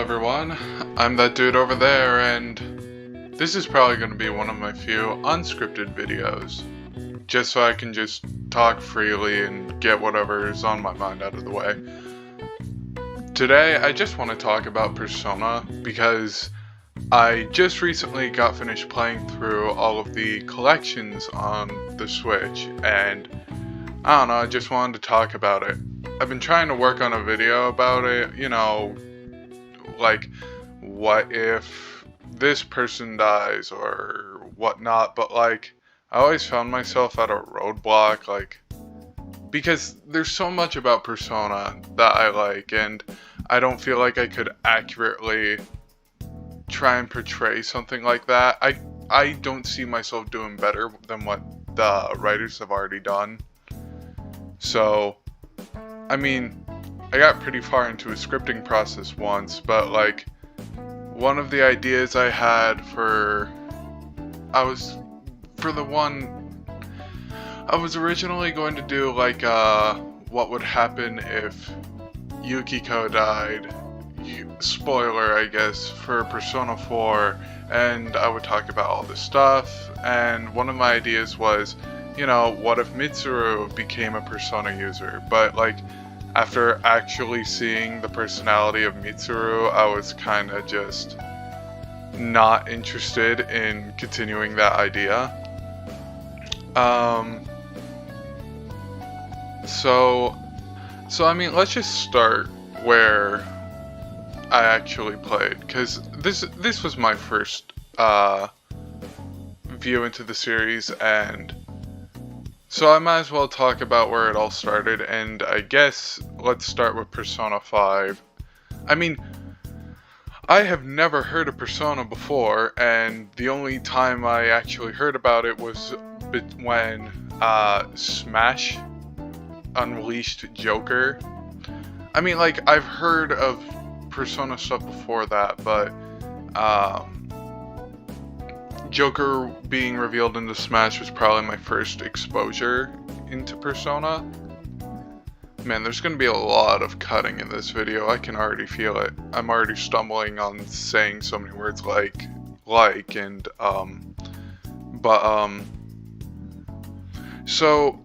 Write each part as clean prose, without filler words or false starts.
everyone, I'm that dude over there, and this is probably going to be one of my few unscripted videos, just so I can just talk freely and get whatever's on my mind out of the way. Today, I just want to talk about Persona, because I just recently got finished playing through all of the collections on the Switch, and I don't know, I just wanted to talk about it. I've been trying to work on a video about it, like, what if this person dies or whatnot, but like, I always found myself at a roadblock, because there's so much about Persona that I like, and I don't feel like I could accurately try and portray something like that. I don't see myself doing better than what the writers have already done. So, I mean, I got pretty far into a scripting process once, but like, one of the ideas I had I was originally going to do like, what would happen if Yukiko died, spoiler I guess, for Persona 4, and I would talk about all this stuff, and one of my ideas was, what if Mitsuru became a Persona user, but like, after actually seeing the personality of Mitsuru, I was kind of just not interested in continuing that idea. So I mean, let's just start where I actually played, because this was my first view into the series, and so I might as well talk about where it all started, and I guess let's start with Persona 5. I mean, I have never heard of Persona before, and the only time I actually heard about it was when Smash unleashed Joker. I mean, like, I've heard of Persona stuff before that, but Joker being revealed into Smash was probably my first exposure into Persona. Man, there's gonna be a lot of cutting in this video. I can already feel it. I'm already stumbling on saying so many words and so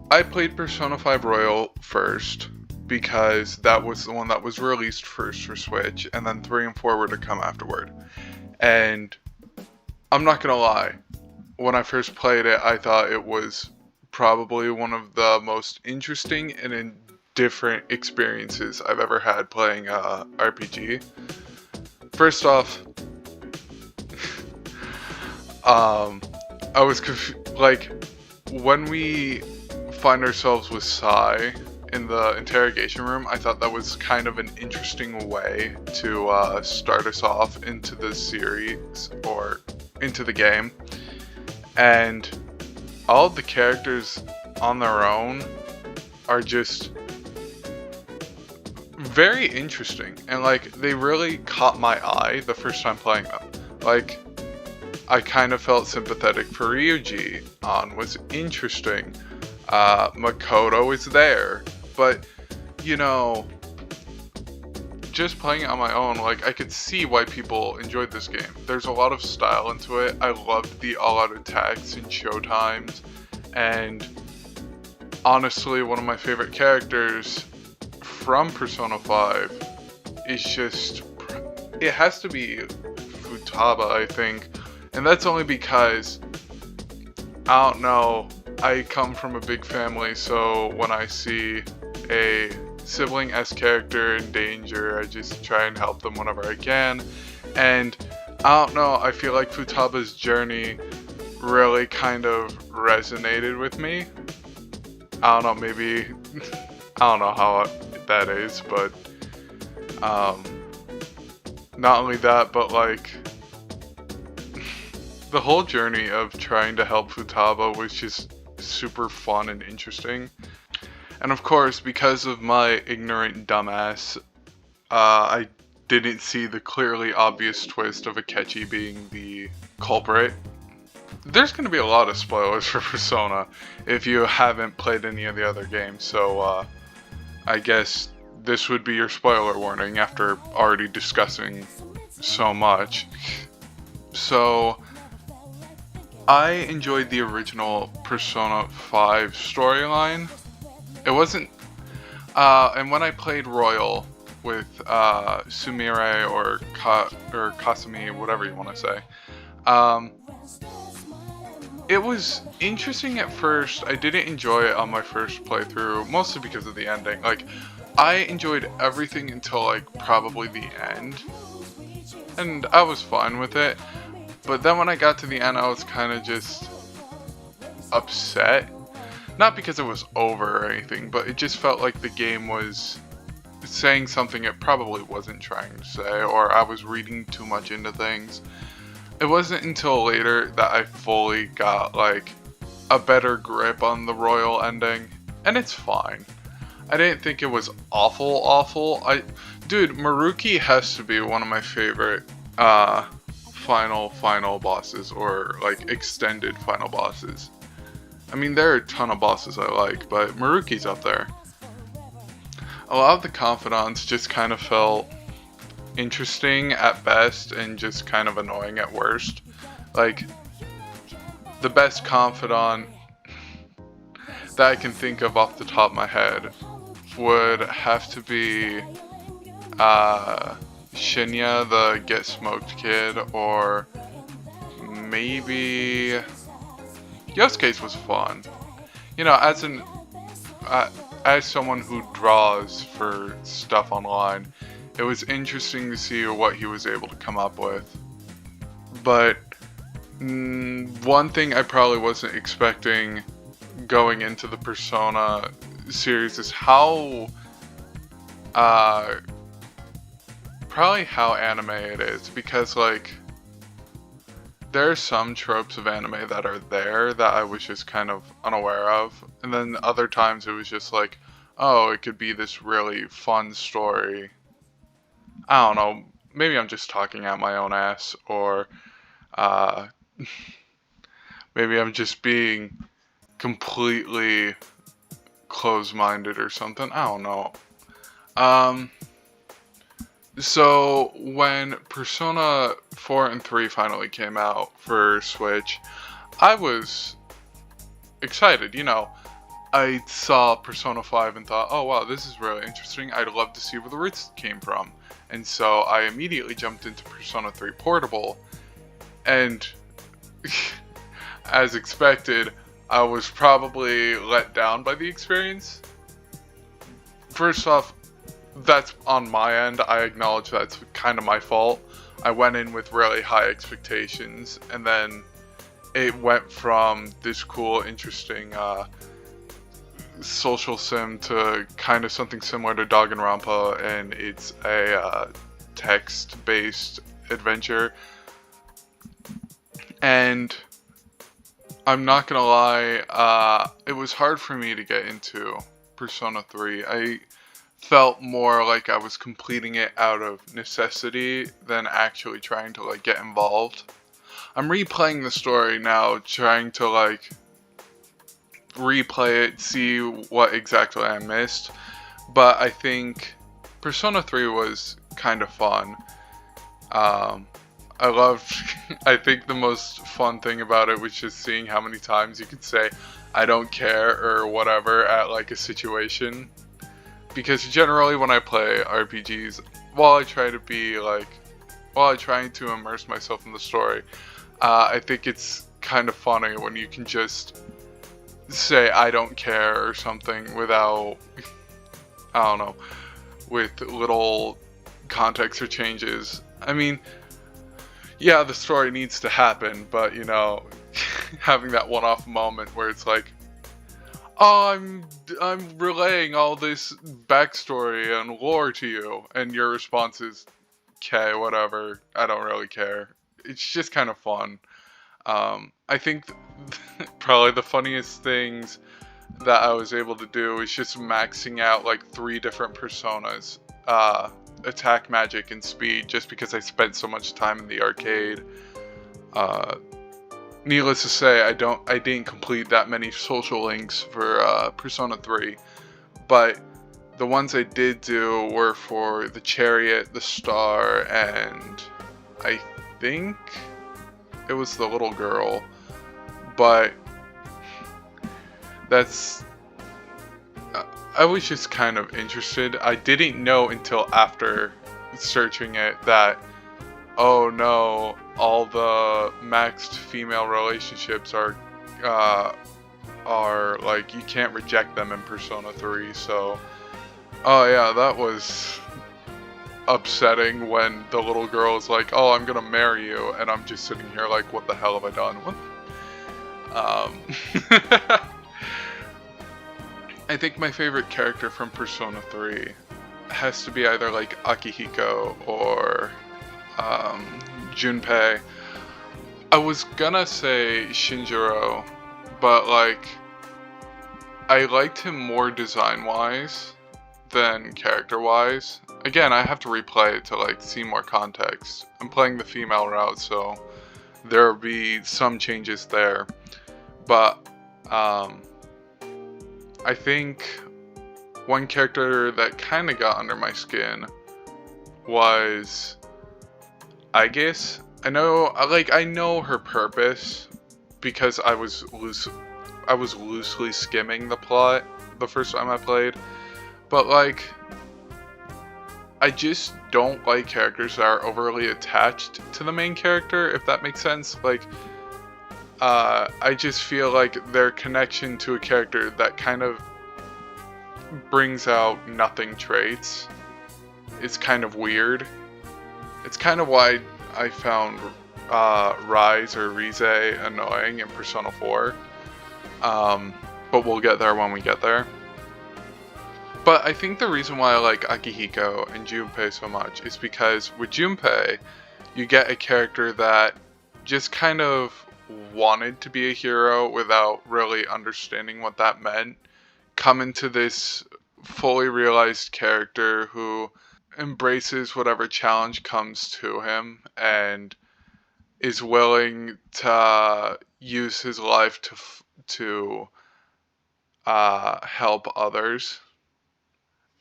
I played Persona 5 Royal first, because that was the one that was released first for Switch, and then 3 and 4 were to come afterward. And I'm not gonna lie, when I first played it, I thought it was probably one of the most interesting and different experiences I've ever had playing RPG. First off, I was like, when we find ourselves with Sai in the interrogation room, I thought that was kind of an interesting way to start us off into the series, or into the game. And all of the characters on their own are just very interesting, and like, they really caught my eye the first time playing them. Like, I kind of felt sympathetic for Ryuji. An was interesting. Makoto is there, but just playing it on my own, like, I could see why people enjoyed this game. There's a lot of style into it. I loved the all-out attacks and showtimes, and honestly, one of my favorite characters from Persona 5 is just, it has to be Futaba, I think, and that's only because, I don't know, I come from a big family, so when I see a sibling-esque character in danger, I just try and help them whenever I can. And I don't know, I feel like Futaba's journey really kind of resonated with me. I don't know, maybe, I don't know how that is, but not only that, but like, the whole journey of trying to help Futaba was just super fun and interesting. And of course, because of my ignorant dumbass, I didn't see the clearly obvious twist of Akechi being the culprit. There's going to be a lot of spoilers for Persona if you haven't played any of the other games, so I guess this would be your spoiler warning after already discussing so much. So, I enjoyed the original Persona 5 storyline. It wasn't, and when I played Royal with Sumire or Kasumi, whatever you want to say, it was interesting at first. I didn't enjoy it on my first playthrough, mostly because of the ending. Like, I enjoyed everything until, like, probably the end, and I was fine with it. But then when I got to the end, I was kind of just upset. Not because it was over or anything, but it just felt like the game was saying something it probably wasn't trying to say, or I was reading too much into things. It wasn't until later that I fully got, like, a better grip on the Royal ending, and it's fine. I didn't think it was awful. Dude, Maruki has to be one of my favorite, final bosses, or, like, extended final bosses. I mean, there are a ton of bosses I like, but Maruki's up there. A lot of the confidants just kind of felt interesting at best and just kind of annoying at worst. Like, the best confidant that I can think of off the top of my head would have to be Shinya, the Get Smoked kid, or maybe Yosuke's was fun. You know, as someone who draws for stuff online, it was interesting to see what he was able to come up with. But one thing I probably wasn't expecting going into the Persona series is how anime it is, because, like, there are some tropes of anime that are there that I was just kind of unaware of, and then other times it was just like, oh, it could be this really fun story. I don't know, maybe I'm just talking out my own ass, or maybe I'm just being completely closed-minded or something, I don't know. So when Persona 4 and 3 finally came out for Switch, I was excited, you know. I saw Persona 5 and thought, oh wow, this is really interesting, I'd love to see where the roots came from. And so I immediately jumped into Persona 3 Portable, and as expected, I was probably let down by the experience. First off, that's on my end. I acknowledge that's kind of my fault. I went in with really high expectations, and then it went from this cool, interesting social sim to kind of something similar to Danganronpa, and it's a text-based adventure. And I'm not gonna lie, it was hard for me to get into Persona 3. I felt more like I was completing it out of necessity than actually trying to, like, get involved. I'm replaying the story now, trying to, like, replay it, see what exactly I missed. But I think Persona 3 was kind of fun. I think the most fun thing about it was just seeing how many times you could say, I don't care, or whatever, at, like, a situation. Because generally when I play RPGs, while I try to immerse myself in the story, I think it's kind of funny when you can just say I don't care or something without, I don't know, with little context or changes. I mean, yeah, the story needs to happen, but, you know, having that one-off moment where it's like, oh, I'm relaying all this backstory and lore to you, and your response is, okay, whatever, I don't really care. It's just kind of fun. I think probably the funniest things that I was able to do is just maxing out, like, 3 different personas. Attack, magic, and speed, just because I spent so much time in the arcade. Needless to say, I didn't complete that many social links for Persona 3, but the ones I did do were for the Chariot, the Star, and I think it was the little girl. But that's... I was just kind of interested. I didn't know until after searching it that, oh no, all the maxed female relationships are like, you can't reject them in Persona 3, so... Oh yeah, that was upsetting when the little girl is like, oh, I'm gonna marry you, and I'm just sitting here like, what the hell have I done? What? I think my favorite character from Persona 3 has to be either like Akihiko or Junpei. I was gonna say Shinjiro, but like, I liked him more design-wise than character-wise. Again, I have to replay it to like see more context. I'm playing the female route, so there'll be some changes there. But I think one character that kind of got under my skin was Aegis. I know her purpose because I was loosely skimming the plot the first time I played. But like, I just don't like characters that are overly attached to the main character, if that makes sense. Like, I just feel like their connection to a character that kind of brings out nothing traits is kind of weird. It's kind of why I found Rise or Rize annoying in Persona 4. But we'll get there when we get there. But I think the reason why I like Akihiko and Junpei so much is because with Junpei, you get a character that just kind of wanted to be a hero without really understanding what that meant, come into this fully realized character who embraces whatever challenge comes to him and is willing to use his life to help others.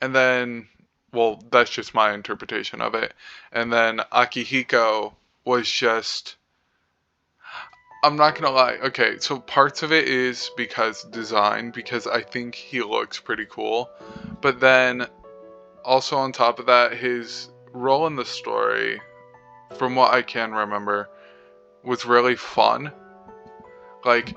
And then, well, that's just my interpretation of it. And then Akihiko was just... I'm not gonna lie. Okay, so parts of it is because design, because I think he looks pretty cool. But then, also on top of that, his role in the story, from what I can remember, was really fun. Like,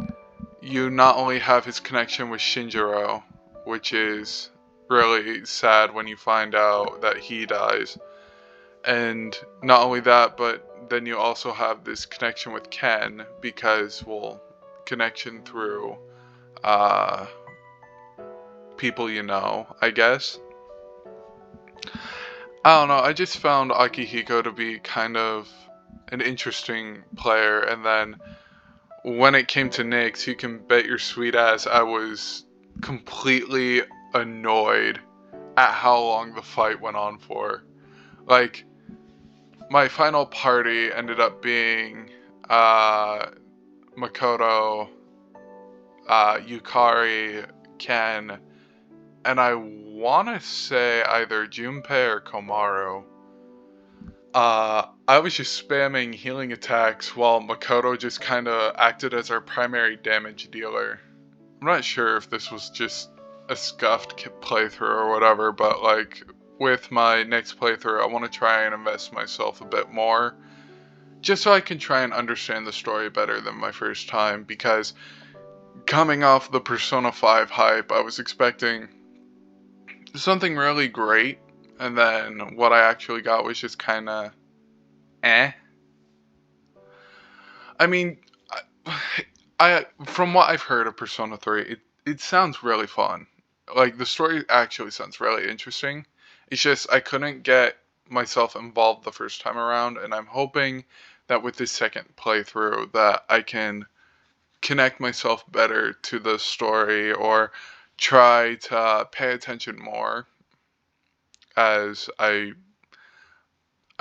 you not only have his connection with Shinjiro, which is really sad when you find out that he dies. And not only that, but then you also have this connection with Ken because, well, connection through people you know, I guess. I don't know, I just found Akihiko to be kind of an interesting player, and then when it came to Nyx, you can bet your sweet ass I was completely annoyed at how long the fight went on for. Like, my final party ended up being Makoto, Yukari, Ken, and I want to say either Junpei or Komaru. I was just spamming healing attacks while Makoto just kind of acted as our primary damage dealer. I'm not sure if this was just a scuffed playthrough or whatever, but like, with my next playthrough, I want to try and invest myself a bit more, just so I can try and understand the story better than my first time, because coming off the Persona 5 hype, I was expecting something really great, and then what I actually got was just kind of eh. I mean, I from what I've heard of Persona 3, it sounds really fun. Like, the story actually sounds really interesting. It's just I couldn't get myself involved the first time around, and I'm hoping that with this second playthrough that I can connect myself better to the story or try to pay attention more, as I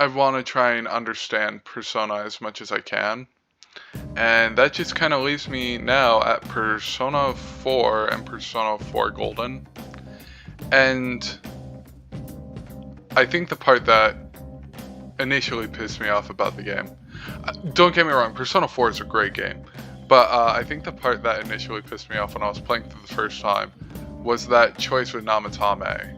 want to try and understand Persona as much as I can. And that just kind of leaves me now at Persona 4 and Persona 4 Golden. And I think the part that initially pissed me off about the game, don't get me wrong, Persona 4 is a great game, but I think the part that initially pissed me off when I was playing through the first time was that choice with Namatame.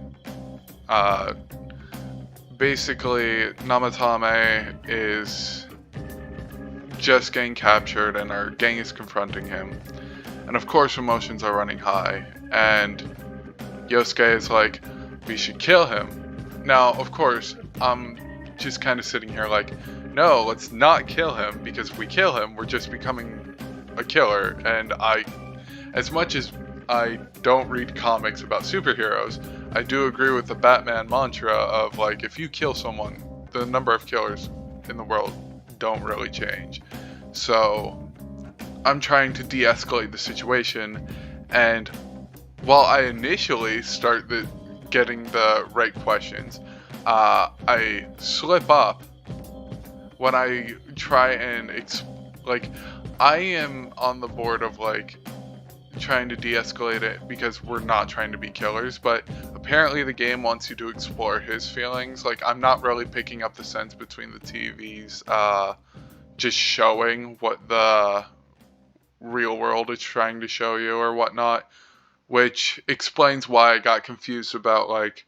Basically, Namatame is just getting captured and our gang is confronting him. And of course emotions are running high, and Yosuke is like, we should kill him. Now, of course, I'm just kind of sitting here like, no, let's not kill him, because if we kill him, we're just becoming a killer. And as much as I don't read comics about superheroes, I do agree with the Batman mantra of like, if you kill someone, the number of killers in the world don't really change. So I'm trying to de-escalate the situation, and while I initially start getting the right questions, I slip up when I try and I am on the board of like trying to de-escalate it because we're not trying to be killers, but apparently the game wants you to explore his feelings. Like, I'm not really picking up the sense between the TVs just showing what the real world is trying to show you or whatnot, which explains why I got confused about, like,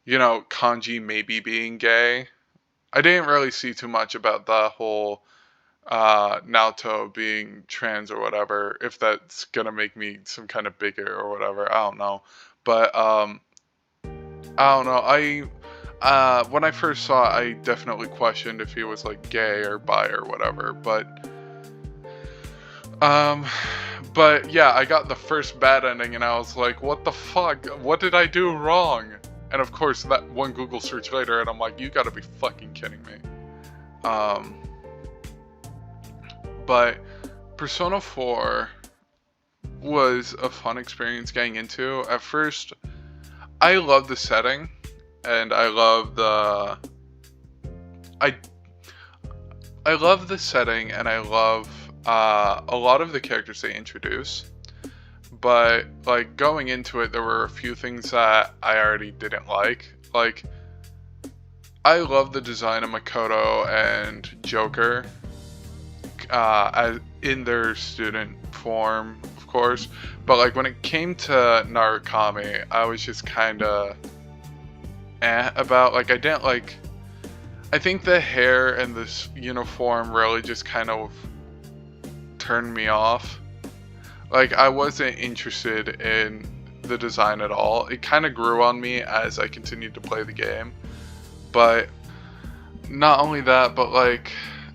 you know, Kanji maybe being gay. I didn't really see too much about the whole Naoto being trans or whatever, if that's gonna make me some kind of bigot or whatever, I don't know. But I don't know, when I first saw it, I definitely questioned if he was like gay or bi or whatever, but yeah, I got the first bad ending and I was like, what the fuck, what did I do wrong? And of course that one Google search later and I'm like, you gotta be fucking kidding me. But Persona 4 was a fun experience getting into. At first, I love the setting, and I love the setting, and I love a lot of the characters they introduce. But like going into it, there were a few things that I already didn't like. Like, I love the design of Makoto and Joker. As in their student form, of course, but like when it came to Narukami, I was just kind of about, like, I didn't like, I think the hair and this uniform really just kind of turned me off. Like, I wasn't interested in the design at all. It kind of grew on me as I continued to play the game, but not only that, but like,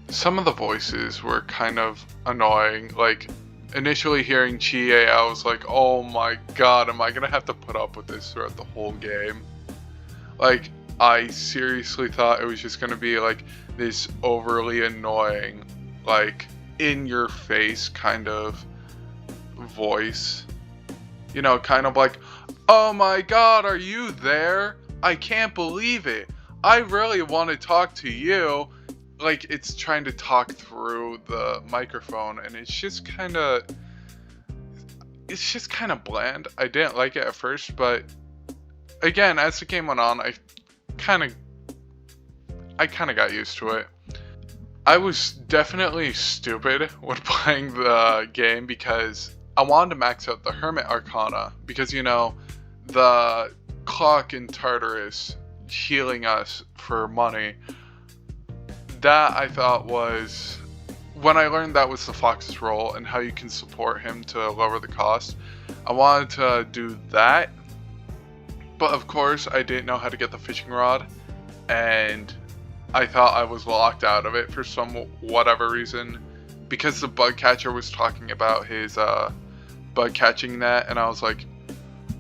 some of the voices were kind of annoying. Like, initially hearing Chie, I was like, oh my god, am I gonna have to put up with this throughout the whole game? Like, I seriously thought it was just gonna be like this overly annoying, like, in your face kind of voice. You know, kind of like, oh my god, are you there? I can't believe it. I really want to talk to you. Like, it's trying to talk through the microphone, and it's just kind of bland. I didn't like it at first, but again, as the game went on, I kind of got used to it. I was definitely stupid when playing the game because I wanted to max out the Hermit Arcana, because, you know, the clock in Tartarus healing us for money, that I thought was, when I learned that was the Fox's role and how you can support him to lower the cost, I wanted to do that. But of course, I didn't know how to get the fishing rod, and I thought I was locked out of it for whatever reason, because the bug catcher was talking about his bug catching net, and I was like,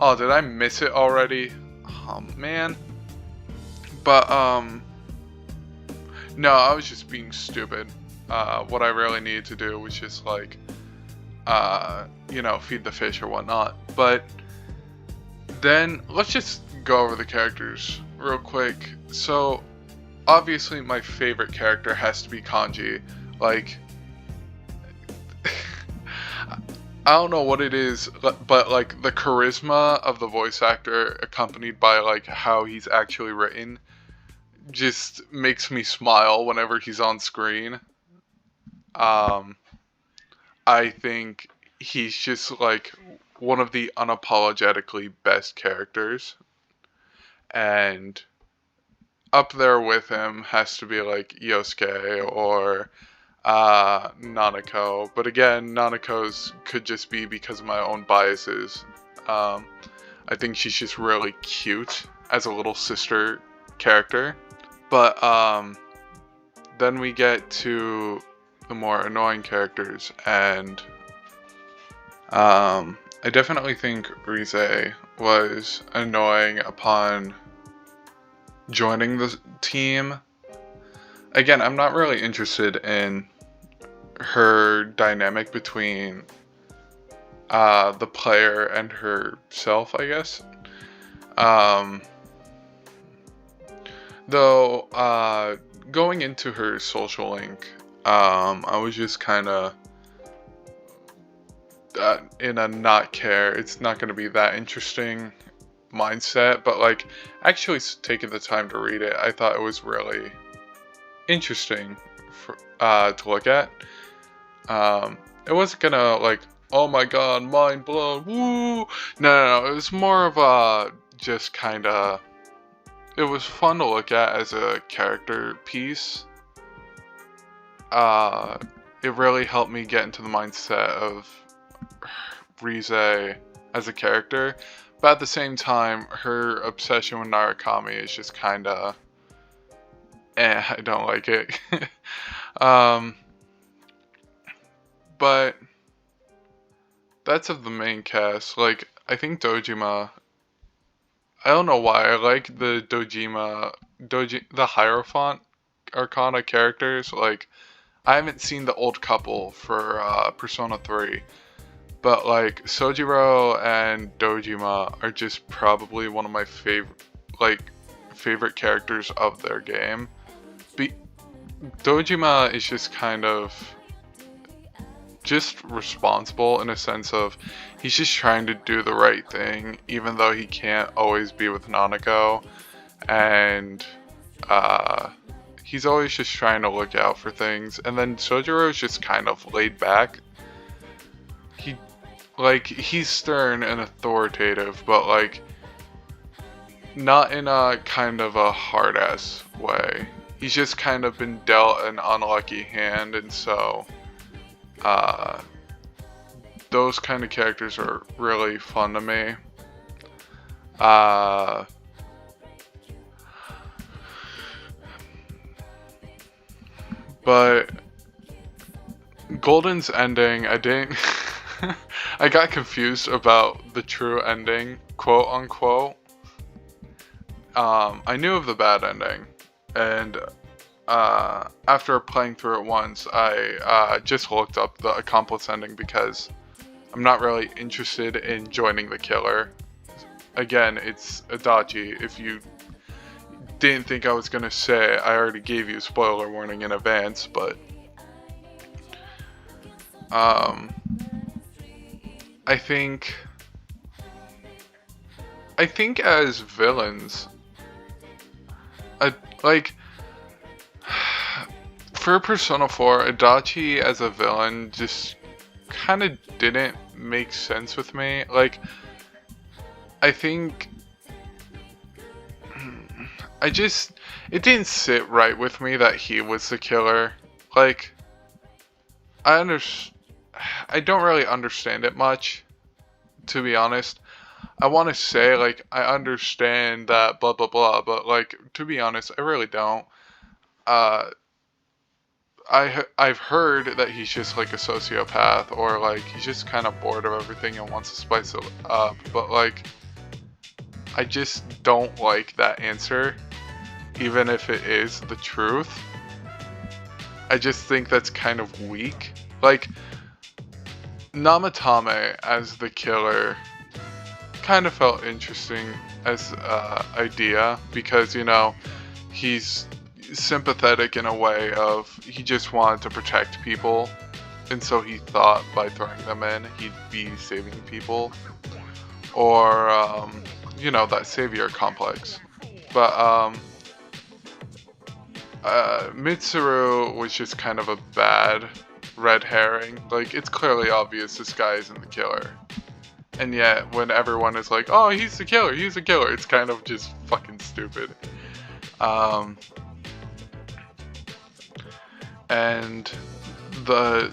oh, did I miss it already? Oh man. But no, I was just being stupid. What I really needed to do was just like, you know, feed the fish or whatnot. But then let's just go over the characters real quick. So obviously my favorite character has to be Kanji. Like, I don't know what it is, but like the charisma of the voice actor accompanied by like how he's actually written just makes me smile whenever he's on screen. I think he's just like one of the unapologetically best characters, and up there with him has to be like Yosuke or Nanako. But again, Nanako's could just be because of my own biases. I think she's just really cute as a little sister character. But then we get to the more annoying characters, and I definitely think Rize was annoying upon joining the team. Again, I'm not really interested in her dynamic between the player and herself, I guess. Though, going into her social link, I was just kind of in a not care, it's not going to be that interesting mindset, but like actually taking the time to read it, I thought it was really interesting to look at. It wasn't gonna like, oh my god, mind blown, woo! No, it was more of a just kind of, it was fun to look at as a character piece. It really helped me get into the mindset of Rize as a character, but at the same time, her obsession with Narukami is just kind of, I don't like it. But that's of the main cast. Like, I think Dojima, I don't know why, I like the the Hierophant Arcana characters. Like, I haven't seen the old couple for Persona 3, but like Sojiro and Dojima are just probably one of my favorite characters of their game. Dojima is just kind of just responsible in a sense of he's just trying to do the right thing, even though he can't always be with Nanako, and he's always just trying to look out for things. And then Sojiro is just kind of laid back. He's stern and authoritative, but like not in a kind of a hard ass way. He's just kind of been dealt an unlucky hand, and so those kind of characters are really fun to me. But Golden's ending, I didn't I got confused about the true ending, quote unquote. I knew of the bad ending, and after playing through it once, I just looked up the accomplice ending because I'm not really interested in joining the killer. Again, it's Adachi. If you didn't think I was gonna say, I already gave you a spoiler warning in advance, but I think as villains, like for Persona 4, Adachi as a villain just kind of didn't make sense with me. Like, I think it didn't sit right with me that he was the killer. Like, I don't really understand it much, to be honest. I want to say, like, I understand that blah blah blah, but like, to be honest, I really don't. I've heard that he's just like a sociopath, or like he's just kind of bored of everything and wants to spice it up, but like I just don't like that answer, even if it is the truth. I just think that's kind of weak. Like, Namatame as the killer kind of felt interesting as idea, because, you know, he's sympathetic in a way of he just wanted to protect people, and so he thought by throwing them in he'd be saving people, or you know, that savior complex. But Mitsuru was just kind of a bad red herring. Like, it's clearly obvious this guy isn't the killer. And yet, when everyone is like, oh, he's the killer, it's kind of just fucking stupid. And the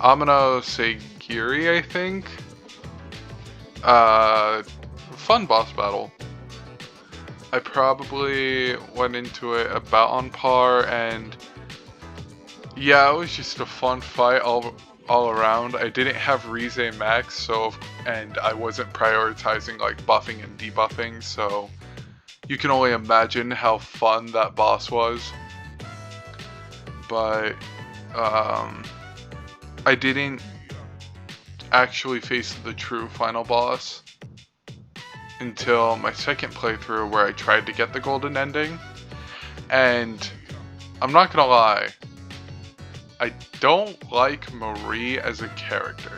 Amino Seigiri, I think. Fun boss battle. I probably went into it about on par, and yeah, it was just a fun fight all around. I didn't have Rize max, and I wasn't prioritizing like buffing and debuffing, so you can only imagine how fun that boss was. But I didn't actually face the true final boss until my second playthrough, where I tried to get the golden ending. And I'm not gonna lie, I don't like Marie as a character.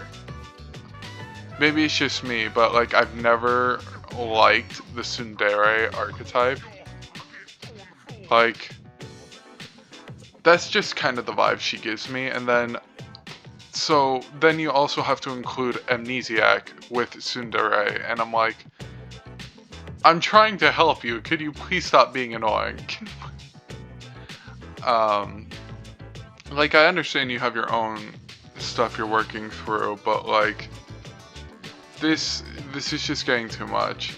Maybe it's just me, but like, I've never liked the tsundere archetype. Like, that's just kind of the vibe she gives me. And then you also have to include Amnesiac with tsundere, and I'm like, I'm trying to help you, could you please stop being annoying? Like, I understand you have your own stuff you're working through, but like, this is just getting too much.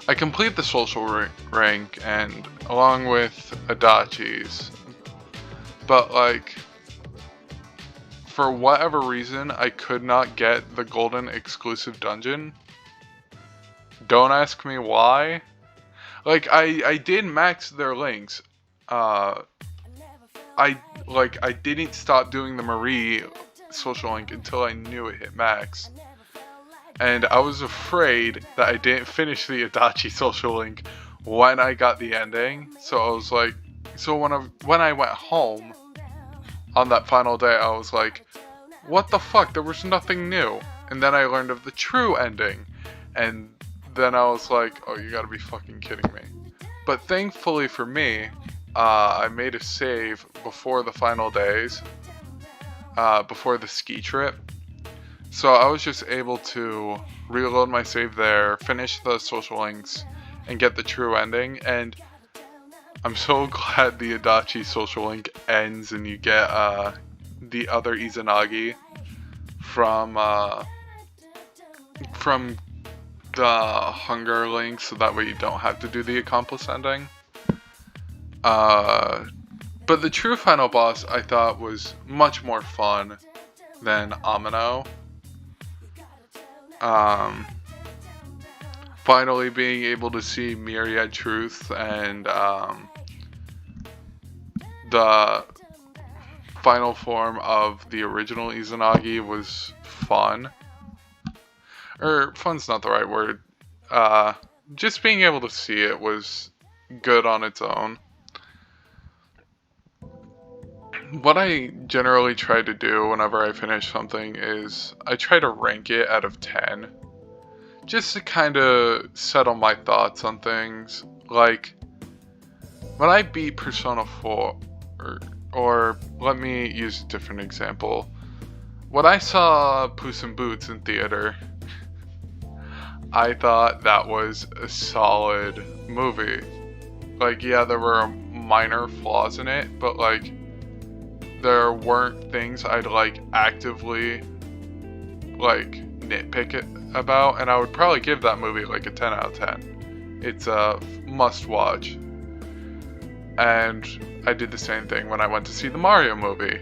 I complete the social rank, and along with Adachi's, but like, for whatever reason, I could not get the golden exclusive dungeon. Don't ask me why. Like, I did max their links. I didn't stop doing the Marie social link until I knew it hit max. And I was afraid that I didn't finish the Adachi social link when I got the ending. So I was like, so when I went home on that final day, I was like, what the fuck? There was nothing new. And then I learned of the true ending. And then I was like, oh, you gotta be fucking kidding me. But thankfully for me, I made a save before the final days, before the ski trip. So I was just able to reload my save there, finish the social links, and get the true ending. And I'm so glad the Adachi social link ends and you get the other Izanagi from the hunger link, so that way you don't have to do the accomplice ending. But the true final boss I thought was much more fun than Amino. Finally being able to see Myriad Truth and the final form of the original Izanagi was fun. Or, fun's not the right word. Just being able to see it was good on its own. What I generally try to do whenever I finish something is I try to rank it out of 10. Just to kind of settle my thoughts on things. Like, when I beat Persona 4, or let me use a different example. When I saw Puss in Boots in theater, I thought that was a solid movie. Like, yeah, there were minor flaws in it, but like, there weren't things I'd like actively like nitpick it about, and I would probably give that movie like a 10 out of 10. It's a must watch. And I did the same thing when I went to see the Mario movie.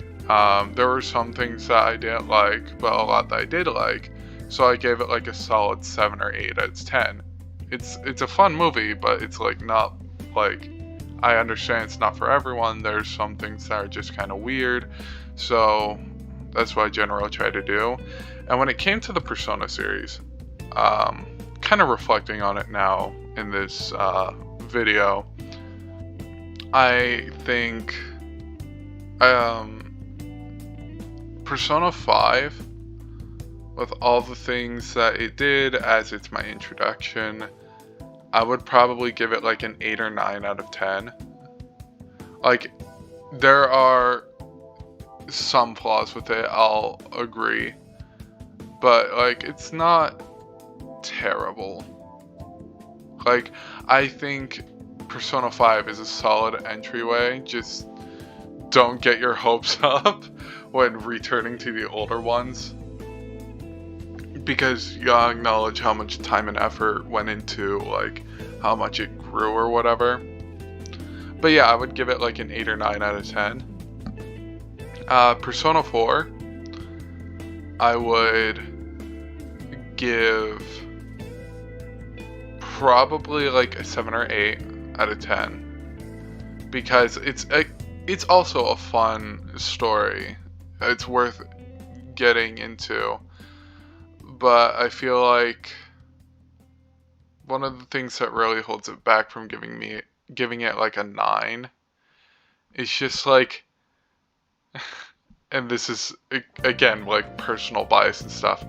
There were some things that I didn't like, but a lot that I did like. So I gave it like a solid 7 or 8 out of 10. It's a fun movie, but it's like not like, I understand it's not for everyone. There's some things that are just kind of weird. So that's what I generally try to do. And when it came to the Persona series, kind of reflecting on it now in this video, I think Persona 5, with all the things that it did as it's my introduction, I would probably give it like an 8 or 9 out of 10. Like, there are some flaws with it, I'll agree. But, like, it's not terrible. Like, I think Persona 5 is a solid entryway. Just don't get your hopes up when returning to the older ones, because you gotta acknowledge how much time and effort went into, like, how much it grew or whatever. But yeah, I would give it like an 8 or 9 out of 10. Persona 4, I would give probably like a 7 or 8 out of 10, because it's also a fun story. It's worth getting into. But I feel like one of the things that really holds it back from giving it like a 9 is just like, and this is again like personal bias and stuff,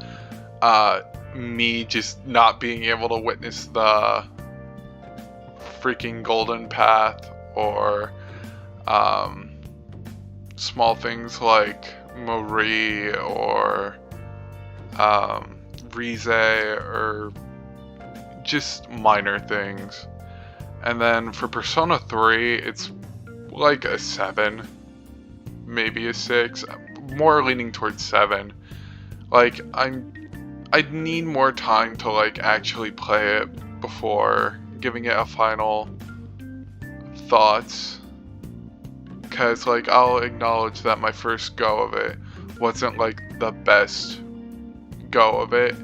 me just not being able to witness the freaking golden path, or small things like Marie or Rize, or just minor things. And then for Persona 3, it's like a 7, maybe a 6, more leaning towards 7. Like, I'd need more time to like actually play it before giving it a final thoughts, because like I'll acknowledge that my first go of it wasn't like the best go of it.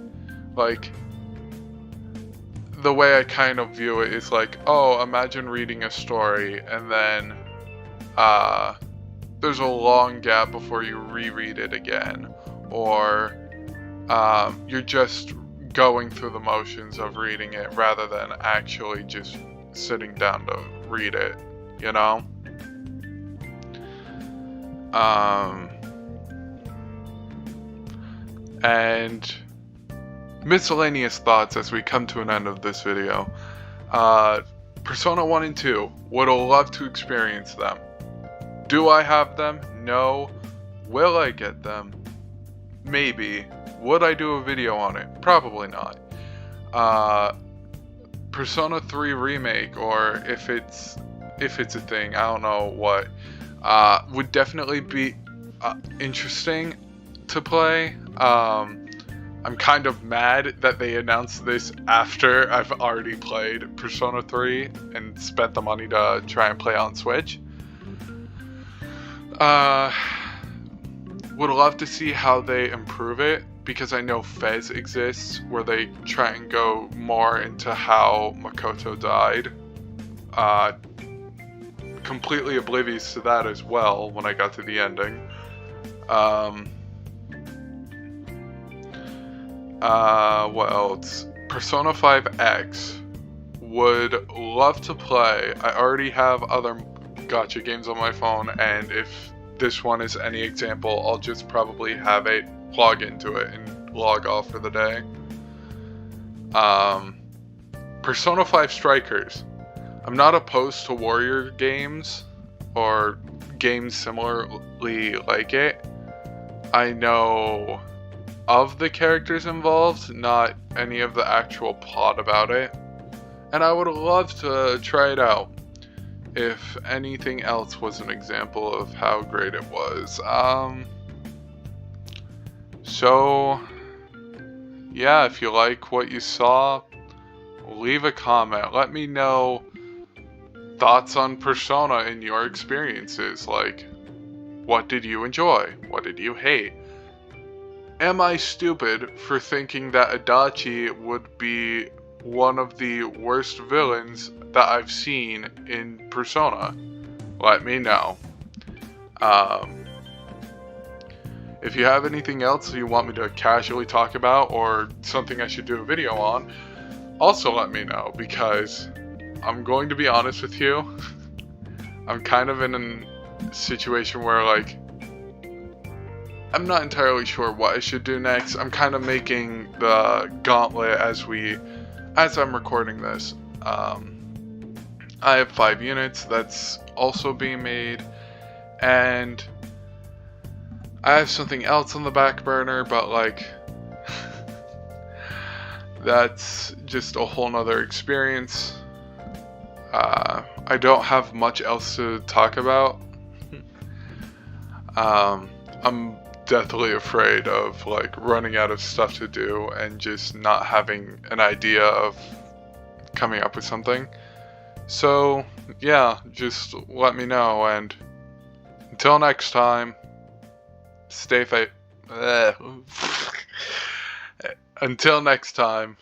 Like, the way I kind of view it is like, oh, imagine reading a story and then there's a long gap before you reread it again, or you're just going through the motions of reading it rather than actually just sitting down to read it, you know? And miscellaneous thoughts as we come to an end of this video. Persona 1 and 2, would love to experience them. Do I have them? No. Will I get them? Maybe. Would I do a video on it? Probably not. Persona 3 remake, or if it's a thing, I don't know what, would definitely be interesting to play. I'm kind of mad that they announced this after I've already played Persona 3 and spent the money to try and play on Switch. Would love to see how they improve it, because I know Fez exists, where they try and go more into how Makoto died. Completely oblivious to that as well when I got to the ending. What else? Persona 5X. Would love to play. I already have other gacha games on my phone, and if this one is any example, I'll just probably have it log into it and log off for the day. Persona 5 Strikers. I'm not opposed to warrior games or games similarly like it. I know of the characters involved, not any of the actual plot about it. And I would love to try it out, if anything else was an example of how great it was. So, yeah, if you like what you saw, leave a comment. Let me know thoughts on Persona and your experiences. Like, what did you enjoy? What did you hate? Am I stupid for thinking that Adachi would be one of the worst villains that I've seen in Persona? Let me know. If you have anything else you want me to casually talk about, or something I should do a video on, also let me know, because I'm going to be honest with you, I'm kind of in a situation where, like, I'm not entirely sure what I should do next. I'm kind of making the gauntlet as I'm recording this. I have 5 units that's also being made, and I have something else on the back burner, but like that's just a whole nother experience. I don't have much else to talk about. I'm deathly afraid of like running out of stuff to do and just not having an idea of coming up with something. So yeah, just let me know, and until next time, stay safe. Until next time,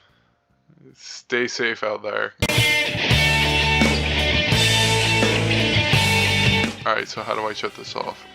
stay safe out there. Alright, so how do I shut this off?